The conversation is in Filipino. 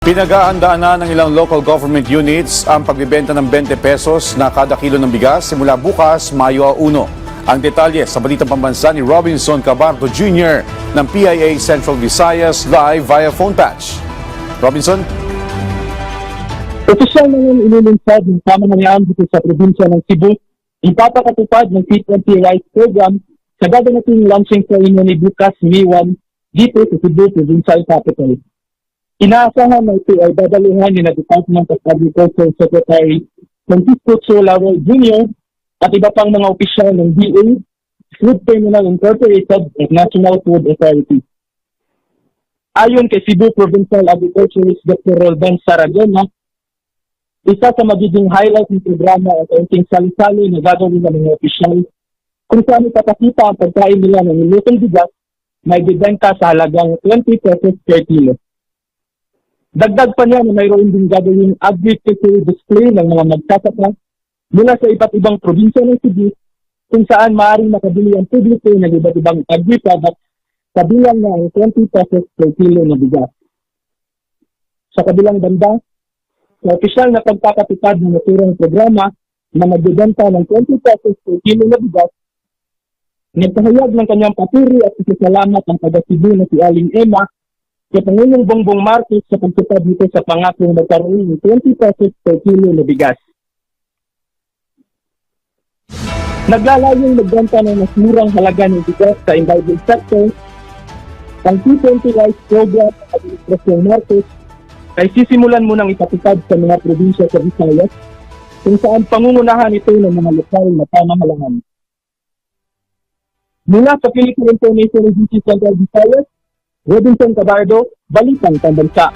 Pinag-aandaan na ng ilang local government units ang pagbibenta ng 20 pesos na kada kilo ng bigas simula bukas, Mayo 1. Ang detalye sa Balitang Pambansa ni Robinson Cabardo Jr. ng PIA Central Visayas live via phone patch. Robinson? Opisyal na yung ililunsad ng pamahalaan dito sa probinsya ng Cebu, ipapakatupad ng T20 Rice Program sa gaganating launching ceremony bukas, May 1, dito sa Cebu Provincial Capital. Inaasahan na ito ay dadaluhan ni na Department of Agriculture Secretary Francisco Cholawe Jr. at iba pang mga opisyal ng DA, Food Terminal Incorporated at National Food Authority. Ayon kay Cebu Provincial Agriculturist Dr. Roldan Saragona, isa sa magiging highlight ng programa at ang sali-sali na gagawin ng mga opisyal kung saan ipapakita ang pagkain nila ng nilutong bigas na ibibenta sa halagang 20 pesos per kilo. Dagdag pa niya na mayroon din gagawing agri-picture display ng mga magsasaka mula sa iba't ibang probinsya ng Cebu kung saan maaaring makabili ang publiko ng iba't ibang agri-products sa bilang ng 20 pesos per kilo na bigas. Sa kabilang banda, sa opisyal na pagkakatupad ng naturang programa na magbibenta ng 20 pesos per kilo na bigas, nagpahayag ng kanyang papuri at isasalamat ang taga-Cebu na si Aling Emma sa Pangulong Bongbong Marcos sa pagtupad nito sa pangakong magkaroon ng 20 pesos per kilo na bigas. Naglalayong magbenta ng mas murang halaga ng bigas sa individual sector, ang T20 Rice Program at Administrasyong Marcos ay sisimulan munang ipatupad sa mga probinsya sa Visayas kung saan pangungunahan ito ng mga lokal na pamahalaan. Mula sa Philippine Information Agency Central Visayas, Robinson Cabardo, Balitang Pambansa.